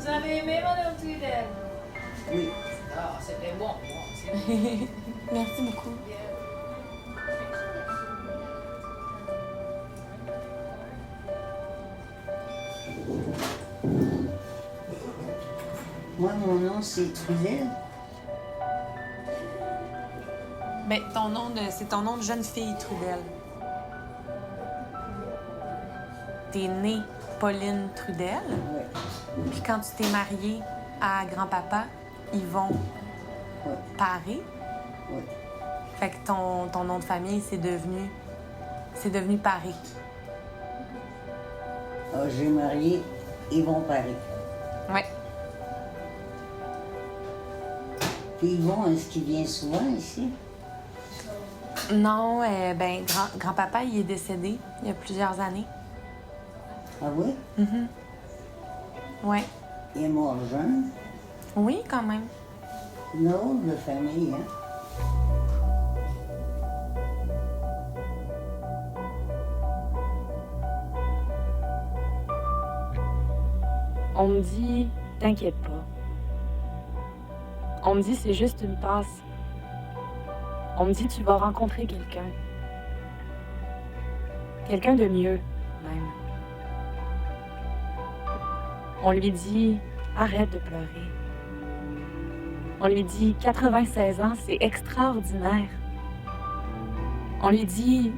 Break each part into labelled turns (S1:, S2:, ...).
S1: Vous avez aimé, Madame Trudel?
S2: Oui.
S1: Ah, c'était bon.
S3: Merci beaucoup.
S2: Moi, mon nom, c'est Trudel.
S3: Ben, c'est ton nom de jeune fille, Trudel. T'es née Pauline Trudel.
S2: Oui.
S3: Puis quand tu t'es mariée à grand-papa Yvon
S2: Oui.
S3: Paré,
S2: Oui.
S3: fait que ton nom de famille, c'est devenu Paré.
S2: Ah, j'ai marié Yvon Paris.
S3: Ouais.
S2: Puis Yvon, est-ce qu'il vient souvent ici?
S3: Non, ben, grand-papa, il est décédé il y a plusieurs années.
S2: Ah oui?
S3: Ouais.
S2: Il est mort jeune.
S3: Oui, quand même.
S2: Non, de famille, hein?
S4: On me dit, t'inquiète pas. On me dit, c'est juste une passe. On me dit, tu vas rencontrer quelqu'un. Quelqu'un de mieux, même. On lui dit, arrête de pleurer. On lui dit, 96 ans, c'est extraordinaire. On lui dit,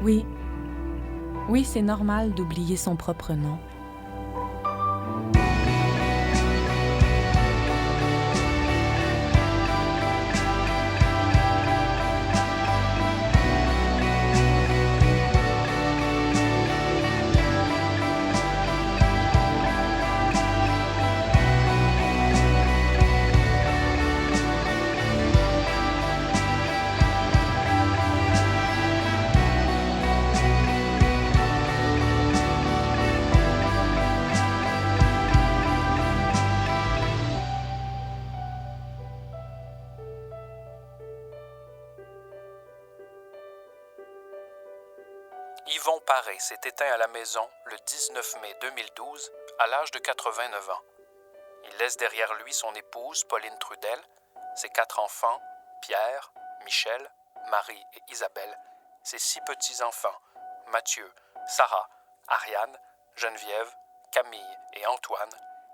S3: Oui. Oui, c'est normal d'oublier son propre nom.
S5: Yvon Paré s'est éteint à la maison le 19 mai 2012 à l'âge de 89 ans. Il laisse derrière lui son épouse, Pauline Trudel, ses 4 enfants, Pierre, Michel, Marie et Isabelle, ses 6 petits-enfants, Mathieu, Sarah, Ariane, Geneviève, Camille et Antoine,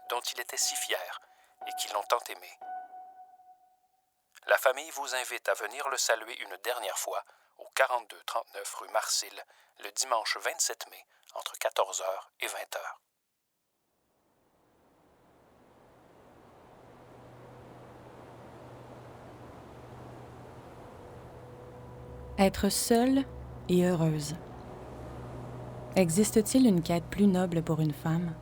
S5: dont il était si fier et qui l'ont tant aimé. La famille vous invite à venir le saluer une dernière fois au 4239 rue Marcille, le dimanche 27 mai, entre 14h et 20h.
S3: Être seule et heureuse. Existe-t-il une quête plus noble pour une femme?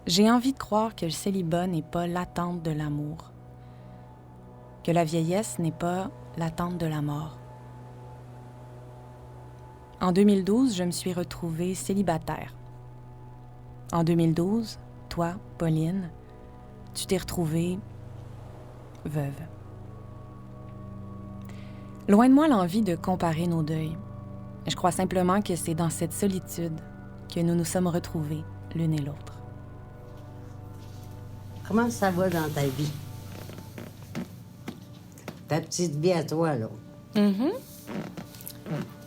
S3: J'ai envie de croire que le célibat n'est pas l'attente de l'amour, que la vieillesse n'est pas l'attente de la mort. En 2012, je me suis retrouvée célibataire. En 2012, toi, Pauline, tu t'es retrouvée veuve. Loin de moi l'envie de comparer nos deuils. Je crois simplement que c'est dans cette solitude que nous nous sommes retrouvés l'une et l'autre.
S2: Comment ça va dans ta vie? Ta petite vie à toi, là.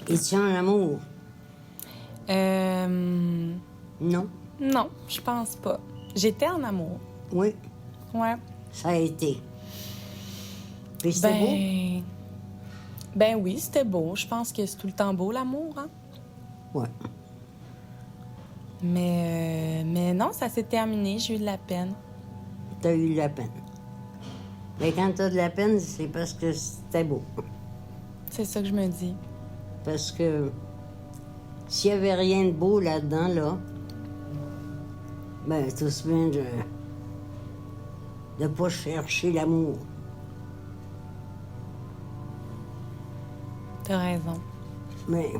S2: Es-tu en amour? Non?
S3: Non, je pense pas. J'étais en amour.
S2: Oui,
S3: Ouais.
S2: ça a été. Puis c'était beau?
S3: Ben oui, c'était beau. Je pense que c'est tout le temps beau, l'amour, hein?
S2: Ouais.
S3: Mais non, ça s'est terminé. J'ai eu de la peine.
S2: T'as eu de la peine. Mais quand t'as de la peine, c'est parce que c'était beau.
S3: C'est ça que je me dis.
S2: Parce que s'il y avait rien de beau là-dedans, là, ben, tout se bien de pas chercher l'amour.
S3: T'as raison.
S2: Mais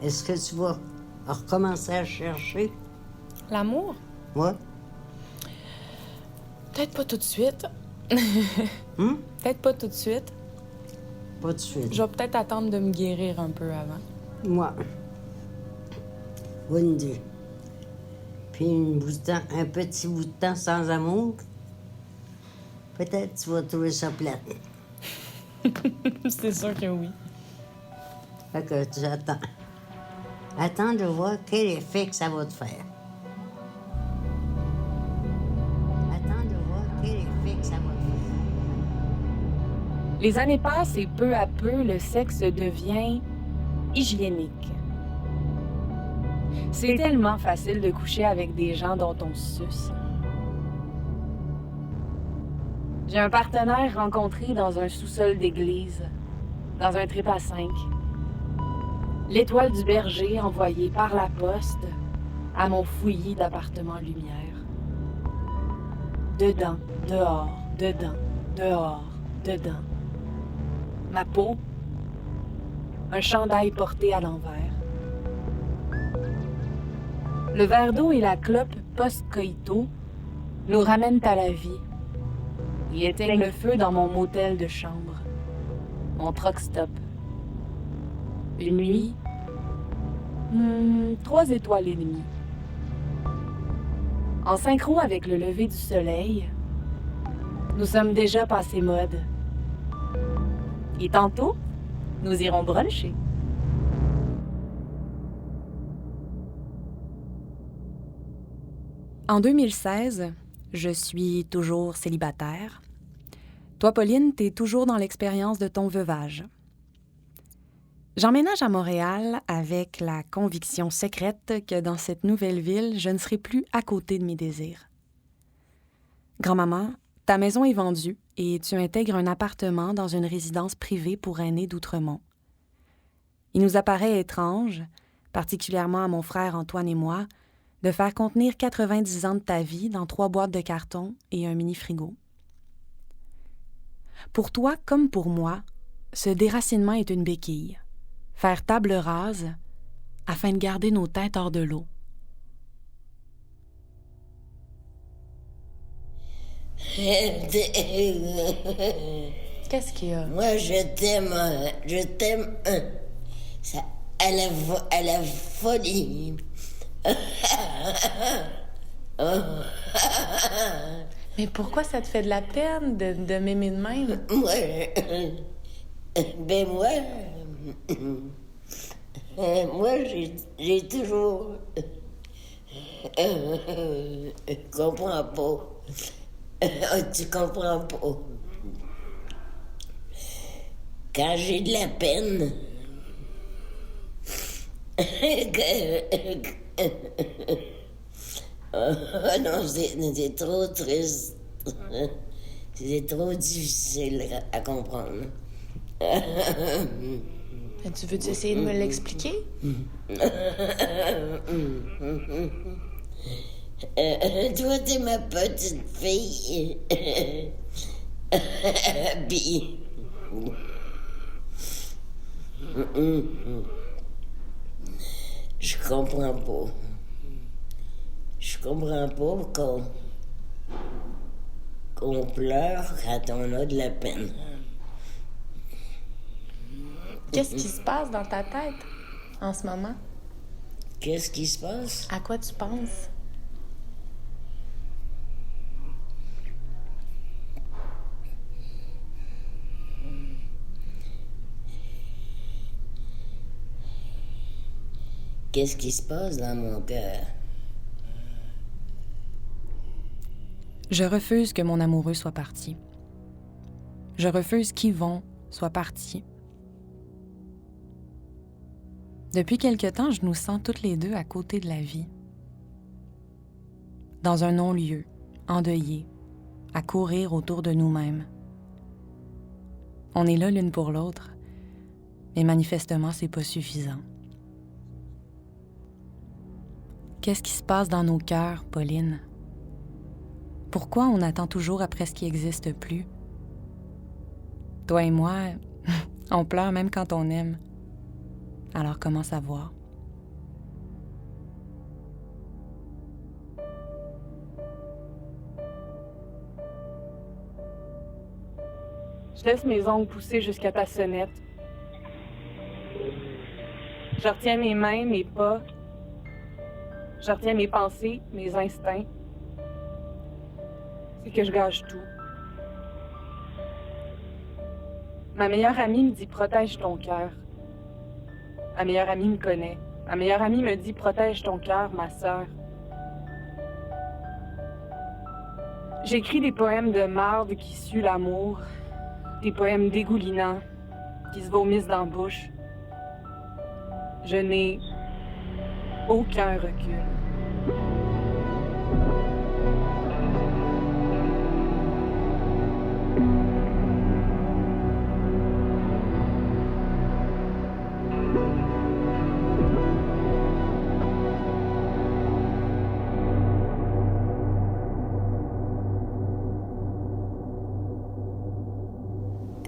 S2: est-ce que tu vas recommencer à chercher?
S3: L'amour?
S2: Ouais.
S3: Peut-être pas tout de suite. Peut-être pas tout de suite.
S2: Pas de suite.
S3: Je vais peut-être attendre de me guérir un peu avant.
S2: Moi. Wendy. puis un petit bout de temps sans amour, peut-être tu vas trouver ça plate.
S3: C'est sûr que oui.
S2: Fait que tu attends. Attends de voir quel effet que ça va te faire. Attends de voir quel effet que ça va te faire.
S4: Les années passent et peu à peu, le sexe devient hygiénique. C'est tellement facile de coucher avec des gens dont on se suce. J'ai un partenaire rencontré dans un sous-sol d'église, dans un trip à 5. L'étoile du berger envoyée par la poste à mon fouillis d'appartement lumière. Dedans, dehors, dedans, dehors, dedans. Ma peau, un chandail porté à l'envers. Le verre d'eau et la clope post-coïto nous ramènent à la vie et éteignent le feu dans mon motel de chambre, mon truck stop. Une nuit, 3 étoiles et demie. En synchro avec le lever du soleil, nous sommes déjà passés mode. Et tantôt, nous irons bruncher.
S3: En 2016, je suis toujours célibataire. Toi, Pauline, t'es toujours dans l'expérience de ton veuvage. J'emménage à Montréal avec la conviction secrète que dans cette nouvelle ville, je ne serai plus à côté de mes désirs. Grand-maman, ta maison est vendue et tu intègres un appartement dans une résidence privée pour aînés d'Outremont. Il nous apparaît étrange, particulièrement à mon frère Antoine et moi, de faire contenir 90 ans de ta vie dans 3 boîtes de carton et un mini-frigo. Pour toi comme pour moi, ce déracinement est une béquille. Faire table rase afin de garder nos têtes hors de l'eau. Qu'est-ce qu'il y a?
S2: Moi, je t'aime, ça, à la folie.
S3: Mais pourquoi ça te fait de la peine de m'aimer de même?
S2: Moi, j'ai toujours... comprends pas. Tu comprends pas. Quand j'ai de la peine... Oh non, c'est trop triste. C'est trop difficile à comprendre.
S3: Tu veux essayer de me l'expliquer?
S2: Toi, t'es ma petite fille. Puis... Je comprends pas. Je comprends pas qu'on pleure quand on a de la peine.
S6: Qu'est-ce qui se passe dans ta tête en ce moment?
S2: Qu'est-ce qui se passe?
S6: À quoi tu penses?
S2: Qu'est-ce qui se passe dans mon cœur?
S3: Je refuse que mon amoureux soit parti. Je refuse qu'Yvon soit parti. Depuis quelque temps, je nous sens toutes les deux à côté de la vie. Dans un non-lieu, endeuillé, à courir autour de nous-mêmes. On est là l'une pour l'autre, mais manifestement, c'est pas suffisant. Qu'est-ce qui se passe dans nos cœurs, Pauline? Pourquoi on attend toujours après ce qui n'existe plus? Toi et moi, on pleure même quand on aime. Alors comment savoir?
S4: Je laisse mes ongles pousser jusqu'à ta sonnette. Je retiens mes mains, mes pas. Je retiens mes pensées, mes instincts. C'est que je gâche tout. Ma meilleure amie me dit « protège ton cœur ». Ma meilleure amie me connaît. Ma meilleure amie me dit « protège ton cœur, ma sœur ». J'écris des poèmes de marde qui suent l'amour, des poèmes dégoulinants qui se vomissent dans la bouche. Je n'ai aucun recul.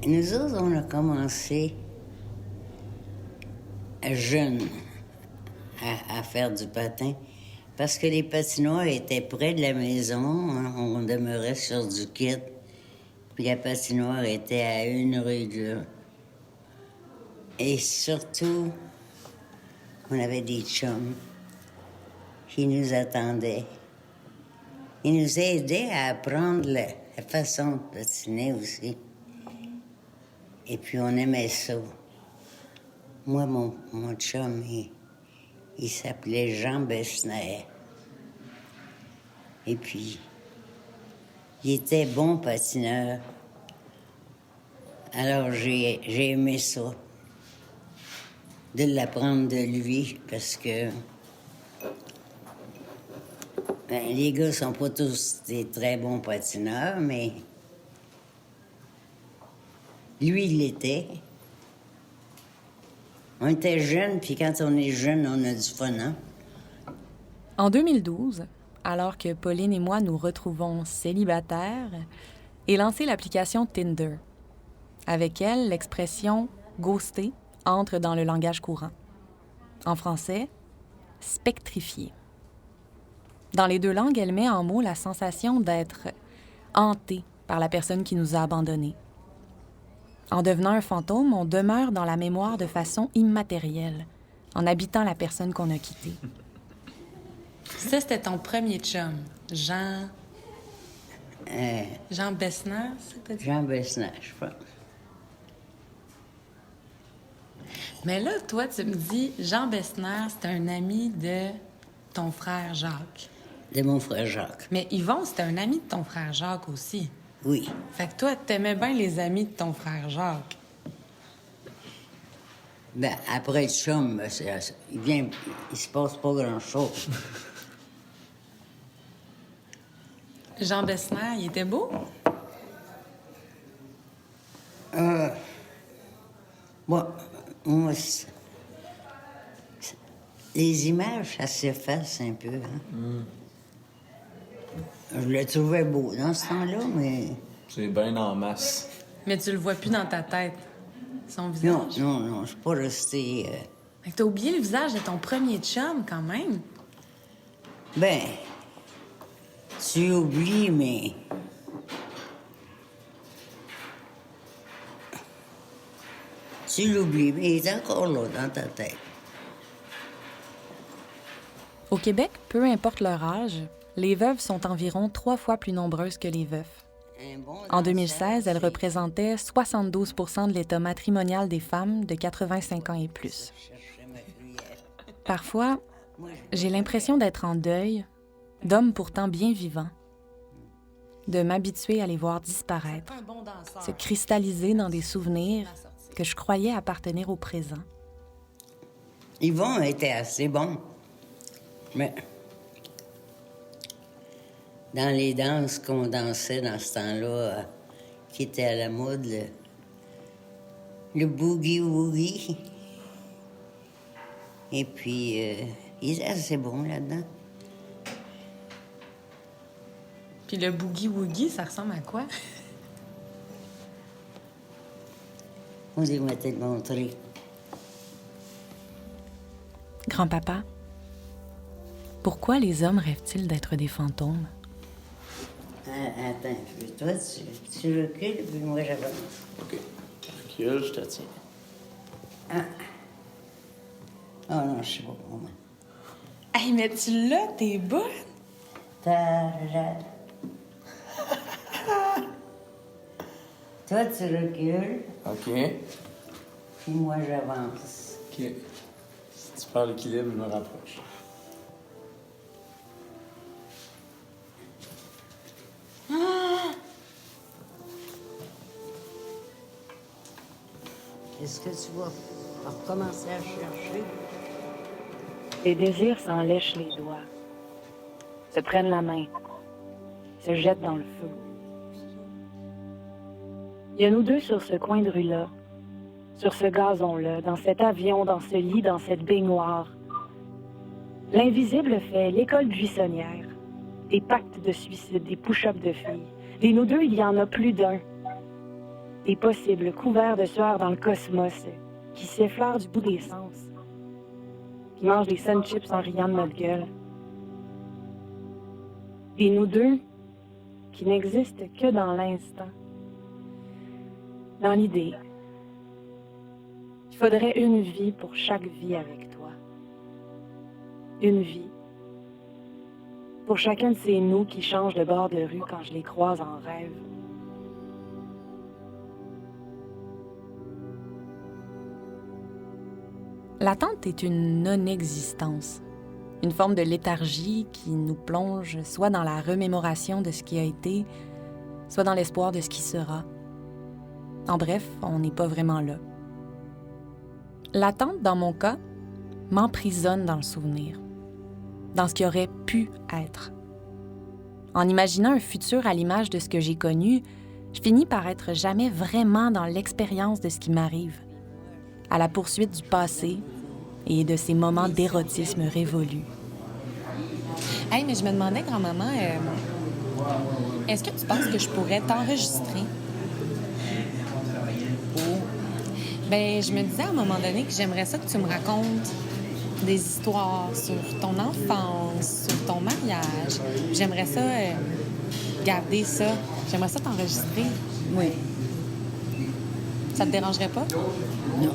S2: Nous autres, on a commencé jeunes à faire du patin parce que les patinoires étaient près de la maison. Hein, on demeurait sur du kit. Puis la patinoire était à 1 rue de là. Et surtout, on avait des chums qui nous attendaient. Ils nous aidaient à apprendre la façon de patiner aussi. Et puis, on aimait ça. Moi, mon chum, il s'appelait Jean Bessner. Et puis, il était bon patineur. Alors, j'ai aimé ça, de l'apprendre de lui, parce que les gars sont pas tous des très bons patineurs, mais lui, il l'était. On était jeunes, puis quand on est jeune, on a du fun, hein?
S3: En 2012, alors que Pauline et moi nous retrouvons célibataires, est lancée l'application Tinder. Avec elle, l'expression « ghoster » entre dans le langage courant. En français, « spectrifier ». Dans les deux langues, elle met en mots la sensation d'être hanté par la personne qui nous a abandonnés. En devenant un fantôme, on demeure dans la mémoire de façon immatérielle, en habitant la personne qu'on a quittée. Ça, c'était ton premier chum, Jean... Jean Bessner, c'est pas dit?
S2: Jean Bessner, je pense.
S3: Mais là, toi, tu me dis, Jean Bessner, c'est un ami de ton frère Jacques.
S2: De mon frère Jacques.
S3: Mais Yvon, c'était un ami de ton frère Jacques aussi.
S2: Oui.
S3: Fait que toi, t'aimais bien les amis de ton frère Jacques.
S2: Ben, après le chum, il se passe pas grand-chose.
S3: Jean Bessner, il était beau?
S2: Bon, moi, les images, ça s'efface un peu, hein? Je le trouvais beau dans ce temps-là, mais...
S7: C'est bien en masse.
S3: Mais tu le vois plus dans ta tête, son visage.
S2: Non, je suis pas resté...
S3: Fait que t'as oublié le visage de ton premier chum, quand même.
S2: Ben, tu oublies, mais... Tu l'oublies, mais il est encore là, dans ta tête.
S3: Au Québec, peu importe leur âge, les veuves sont environ 3 fois plus nombreuses que les veufs. En 2016, elles représentaient 72 % de l'état matrimonial des femmes de 85 ans et plus. Parfois, j'ai l'impression d'être en deuil, d'hommes pourtant bien vivants, de m'habituer à les voir disparaître, se cristalliser dans des souvenirs que je croyais appartenir au présent.
S2: Yvon était assez bon, mais dans les danses qu'on dansait dans ce temps-là, qui était à la mode, le boogie-woogie, et puis il était assez bon là-dedans.
S3: Puis le boogie-woogie, ça ressemble à quoi?
S2: On dit, on va te le montrer.
S3: Grand-papa, pourquoi les hommes rêvent-ils d'être des fantômes?
S2: Attends, toi, tu recules, puis moi, j'avance.
S7: OK. Recule, je te tiens.
S2: Ah. Oh non, je sais pas comment.
S3: Hey,
S6: Hey, mais tu l'as, t'es bonne!
S2: Ta-ra. Toi, tu recules,
S7: OK.
S2: puis moi, j'avance.
S7: OK. Si tu perds l'équilibre, je me rapproche.
S2: Est-ce que tu vas recommencer à chercher?
S4: Les désirs s'en lèchent les doigts, se prennent la main, se jettent dans le feu. Il y a nous deux sur ce coin de rue-là, sur ce gazon-là, dans cet avion, dans ce lit, dans cette baignoire. L'invisible fait l'école buissonnière, des pactes de suicide, des push-ups de filles. Des nous deux, il y en a plus d'un. Des possibles couverts de sueur dans le cosmos, qui s'effleurent du bout des sens, qui mangent des sun chips en riant de notre gueule. Des nous deux qui n'existent que dans l'instant, dans l'idée. Il faudrait une vie pour chaque vie avec toi. Une vie pour chacun de ces nous qui changent de bord de rue quand je les croise en rêve.
S3: L'attente est une non-existence, une forme de léthargie qui nous plonge soit dans la remémoration de ce qui a été, soit dans l'espoir de ce qui sera. En bref, on n'est pas vraiment là. L'attente, dans mon cas, m'emprisonne dans le souvenir, dans ce qui aurait pu être. En imaginant un futur à l'image de ce que j'ai connu, je finis par être jamais vraiment dans l'expérience de ce qui m'arrive, à la poursuite du passé et de ces moments d'érotisme révolu.
S6: Hey, mais je me demandais, grand-maman, est-ce que tu penses que je pourrais t'enregistrer? Ben, je me disais à un moment donné que j'aimerais ça que tu me racontes des histoires sur ton enfance, sur ton mariage. J'aimerais ça garder ça. J'aimerais ça t'enregistrer.
S2: Oui.
S6: Ça te dérangerait pas?
S2: Non.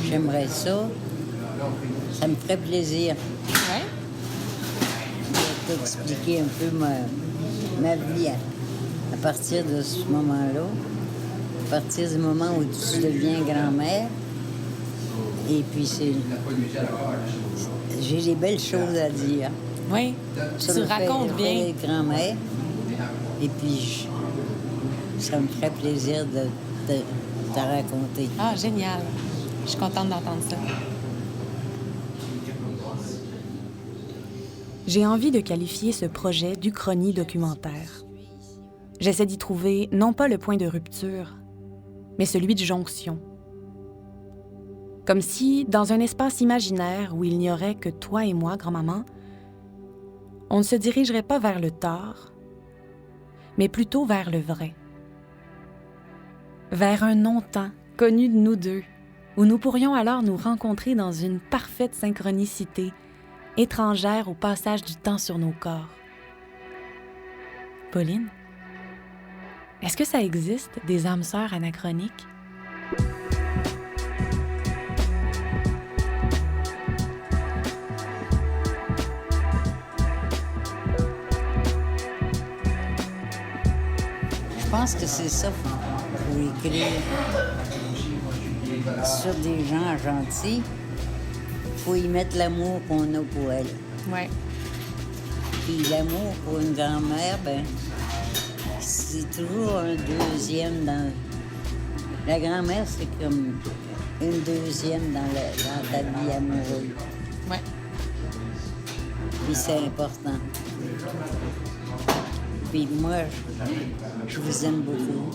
S2: J'aimerais ça. Ça me ferait plaisir
S6: Ouais.
S2: de t'expliquer un peu ma vie à partir de ce moment-là. À partir du moment où tu deviens grand-mère. Et puis, j'ai des belles choses à dire.
S6: Oui.
S2: Ça
S6: Tu
S2: me
S6: racontes
S2: fait
S6: bien.
S2: être grand-mère. Et puis, ça me ferait plaisir de te raconter.
S6: Ah, génial. Je suis contente d'entendre ça.
S3: J'ai envie de qualifier ce projet d'Uchronie documentaire. J'essaie d'y trouver non pas le point de rupture, mais celui de jonction. Comme si, dans un espace imaginaire où il n'y aurait que toi et moi, grand-maman, on ne se dirigerait pas vers le tort, mais plutôt vers le vrai. Vers un non-temps connu de nous deux, où nous pourrions alors nous rencontrer dans une parfaite synchronicité, étrangère au passage du temps sur nos corps. Pauline, est-ce que ça existe, des âmes sœurs anachroniques?
S2: Je pense que c'est ça pour écrire sur des gens gentils. Il faut y mettre l'amour qu'on a pour elle.
S6: Ouais.
S2: Puis l'amour pour une grand-mère, ben, c'est toujours un deuxième dans... La grand-mère, c'est comme une deuxième dans ta vie amoureuse.
S6: Ouais.
S2: Puis c'est important. Puis moi, je vous aime beaucoup.